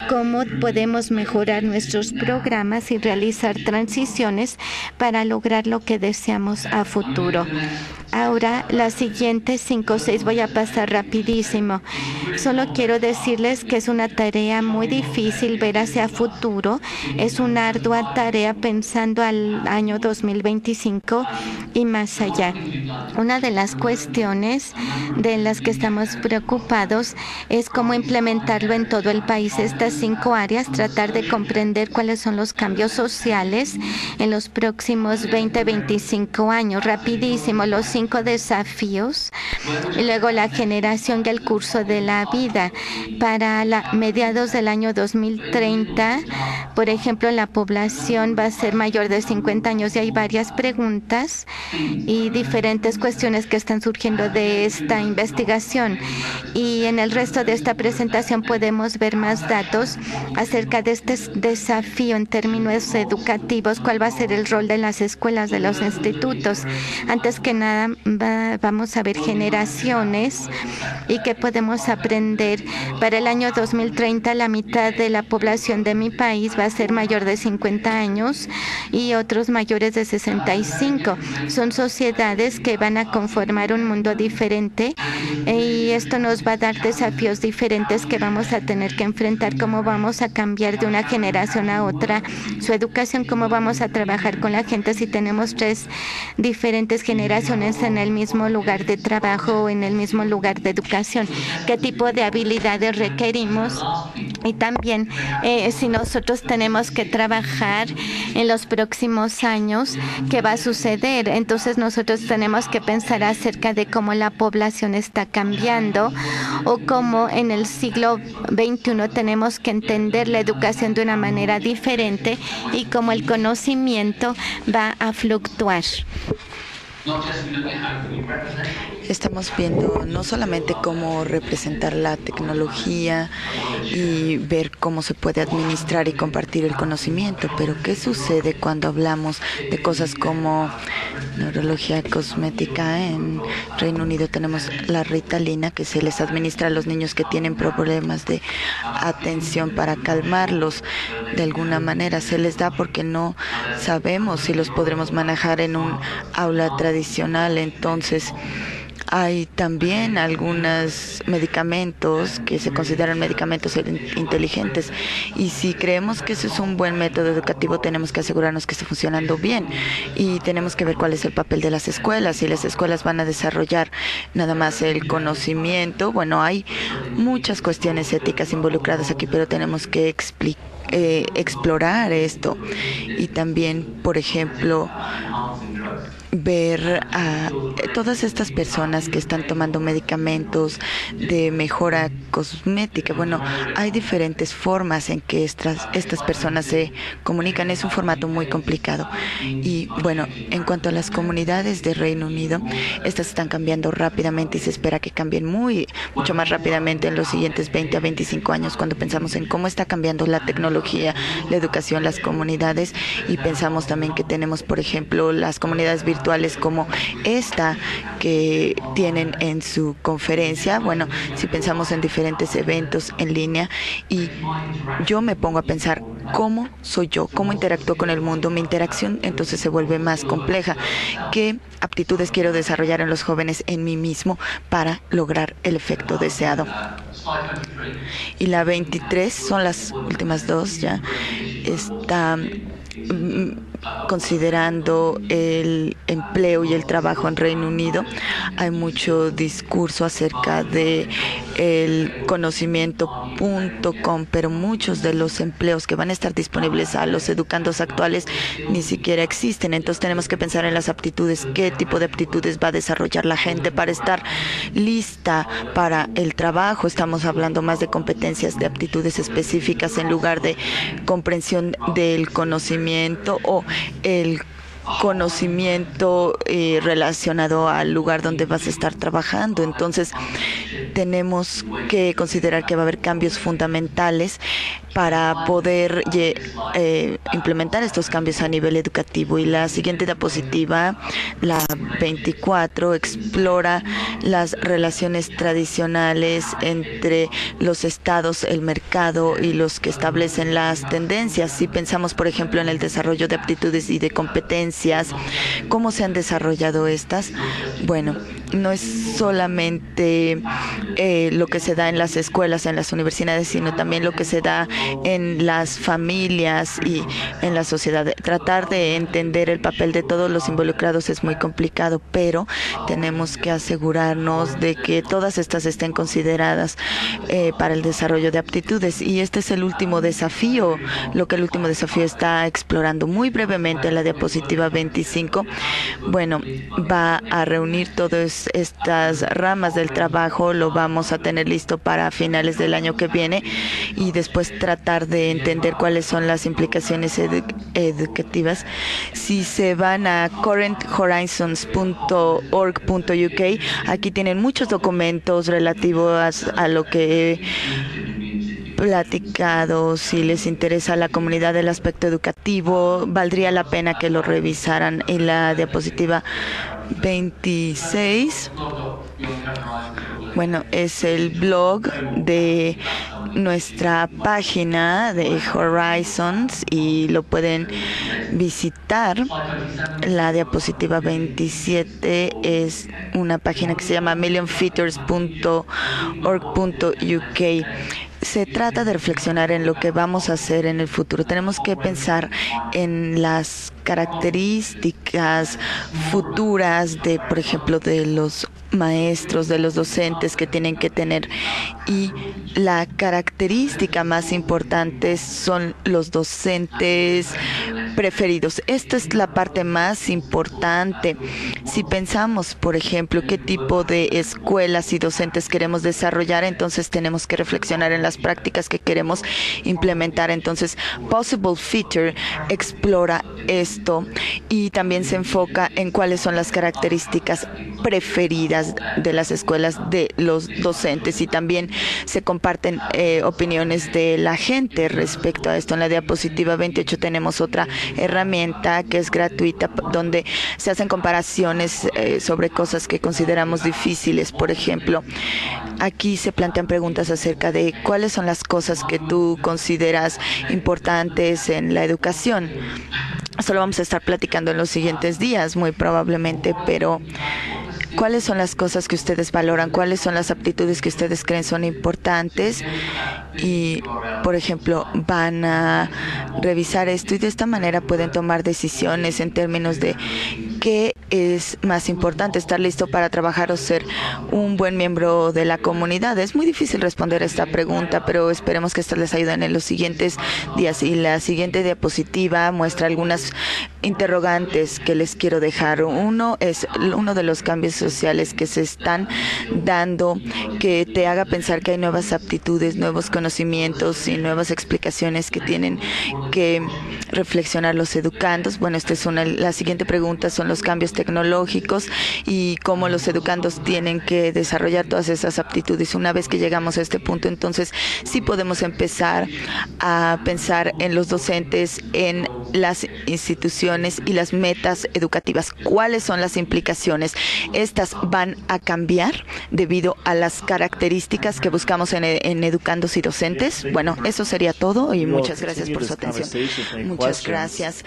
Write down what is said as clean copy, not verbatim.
cómo podemos mejorar nuestros programas y realizar transiciones para lograr lo que deseamos a futuro. Ahora, las siguientes 5 o 6 voy a pasar rapidísimo. Solo quiero decirles que es una tarea muy difícil ver hacia futuro. Es una ardua tarea pensando al año 2025 y más allá. Una de las cuestiones de las que estamos preocupados es cómo implementarlo en todo el país. Estas 5 áreas, tratar de comprender cuáles son los cambios sociales en los próximos 20-25 años. Rapidísimo, los 5 desafíos. Y luego la generación y el curso de la vida. Para mediados del año 2030, por ejemplo, la población va a ser mayor de 50 años y hay varias preguntas y diferentes cuestiones que están surgiendo de esta investigación. Y en el resto de esta presentación podemos ver más datos acerca de este desafío en términos educativos, cuál va a ser el rol de las escuelas, de los institutos. Antes que nada, vamos a ver generaciones y qué podemos aprender. Para el año 2030, la mitad de la población de mi país va a ser mayor de 50 años y otros mayores de 65. Son sociedades que van a conformar un mundo diferente y esto nos va a dar desafíos diferentes que vamos a tener que enfrentar. Cómo vamos a cambiar de una generación a otra su educación, cómo vamos a trabajar con la gente si tenemos 3 diferentes generaciones en el mismo lugar de trabajo o en el mismo lugar de educación, qué tipo de habilidades requerimos y también si nosotros tenemos que trabajar en los próximos años, qué va a suceder. Entonces nosotros tenemos que pensar acerca de cómo la población está cambiando o cómo en el siglo XXI tenemos que entender la educación de una manera diferente y cómo el conocimiento va a fluctuar. Estamos viendo no solamente cómo representar la tecnología y ver cómo se puede administrar y compartir el conocimiento, pero ¿qué sucede cuando hablamos de cosas como neurología cosmética? En Reino Unido tenemos la Ritalina que se les administra a los niños que tienen problemas de atención para calmarlos. De alguna manera se les da porque no sabemos si los podremos manejar en un aula tradicional. Entonces hay también algunos medicamentos que se consideran medicamentos inteligentes y si creemos que eso es un buen método educativo tenemos que asegurarnos que esté funcionando bien y tenemos que ver cuál es el papel de las escuelas. Si las escuelas van a desarrollar nada más el conocimiento, bueno, hay muchas cuestiones éticas involucradas aquí, pero tenemos que explorar esto y también, por ejemplo, ver a todas estas personas que están tomando medicamentos de mejora cosmética. Bueno, hay diferentes formas en que estas personas se comunican. Es un formato muy complicado. Y bueno, en cuanto a las comunidades de Reino Unido, estas están cambiando rápidamente y se espera que cambien mucho más rápidamente en los siguientes 20 a 25 años cuando pensamos en cómo está cambiando la tecnología, la educación, las comunidades y pensamos también que tenemos, por ejemplo, las comunidades virtuales como esta que tienen en su conferencia. Bueno, si pensamos en diferentes eventos en línea y yo me pongo a pensar cómo soy yo, cómo interactúo con el mundo, mi interacción entonces se vuelve más compleja. ¿Qué aptitudes quiero desarrollar en los jóvenes en mí mismo para lograr el efecto deseado? Y la 23 son las últimas 2 ya. Está considerando el empleo y el trabajo en Reino Unido. Hay mucho discurso acerca de el conocimiento.com, pero muchos de los empleos que van a estar disponibles a los educandos actuales ni siquiera existen. Entonces tenemos que pensar en las aptitudes, qué tipo de aptitudes va a desarrollar la gente para estar lista para el trabajo. Estamos hablando más de competencias, de aptitudes específicas en lugar de comprensión del conocimiento o el conocimiento relacionado al lugar donde vas a estar trabajando. Entonces tenemos que considerar que va a haber cambios fundamentales para poder implementar estos cambios a nivel educativo. Y la siguiente diapositiva, la 24, explora las relaciones tradicionales entre los estados, el mercado y los que establecen las tendencias. Si pensamos, por ejemplo, en el desarrollo de aptitudes y de competencias, ¿cómo se han desarrollado estas? Bueno, no es solamente lo que se da en las escuelas, en las universidades, sino también lo que se da en las familias y en la sociedad. Tratar de entender el papel de todos los involucrados es muy complicado, pero tenemos que asegurarnos de que todas estas estén consideradas para el desarrollo de aptitudes. Y este es el último desafío, lo que el último desafío está explorando muy brevemente en la diapositiva 25. Bueno, va a reunir todas estas ramas del trabajo, lo vamos a tener listo para finales del año que viene y después tratar de entender cuáles son las implicaciones educativas. Si se van a currenthorizons.org.uk, aquí tienen muchos documentos relativos a lo que he platicado. Si les interesa a la comunidad el aspecto educativo, valdría la pena que lo revisaran. En la diapositiva 26, bueno, es el blog de nuestra página de Horizons y lo pueden visitar. La diapositiva 27 es una página que se llama millionfeatures.org.uk. Se trata de reflexionar en lo que vamos a hacer en el futuro. Tenemos que pensar en las características futuras de, por ejemplo, de los maestros, de los docentes que tienen que tener. Y la característica más importante son los docentes preferidos. Esta es la parte más importante. Si pensamos, por ejemplo, qué tipo de escuelas y docentes queremos desarrollar, entonces tenemos que reflexionar en las prácticas que queremos implementar. Entonces, Possible Feature explora esto y también se enfoca en cuáles son las características preferidas de las escuelas de los docentes y también se comparten opiniones de la gente respecto a esto. En la diapositiva 28 tenemos otra herramienta que es gratuita donde se hacen comparaciones sobre cosas que consideramos difíciles. Por ejemplo, aquí se plantean preguntas acerca de cuáles son las cosas que tú consideras importantes en la educación. Esto lo vamos a estar platicando en los siguientes días, muy probablemente, pero ¿cuáles son las cosas que ustedes valoran? ¿Cuáles son las aptitudes que ustedes creen son importantes? Y, por ejemplo, van a revisar esto y de esta manera pueden tomar decisiones en términos de qué es más importante, estar listo para trabajar o ser un buen miembro de la comunidad. Es muy difícil responder a esta pregunta, pero esperemos que estas les ayuden en los siguientes días. Y la siguiente diapositiva muestra algunas interrogantes que les quiero dejar. Uno es uno de los cambios sociales que se están dando, que te haga pensar que hay nuevas aptitudes, nuevos conocimientos y nuevas explicaciones que tienen que reflexionar los educandos. Bueno, esta es la siguiente pregunta son los cambios tecnológicos y cómo los educandos tienen que desarrollar todas esas aptitudes. Una vez que llegamos a este punto, entonces sí podemos empezar a pensar en los docentes, en las instituciones y las metas educativas. ¿Cuáles son las implicaciones? Estas van a cambiar debido a las características que buscamos en educandos y docentes. Bueno, eso sería todo y muchas gracias por su atención. Muchas gracias.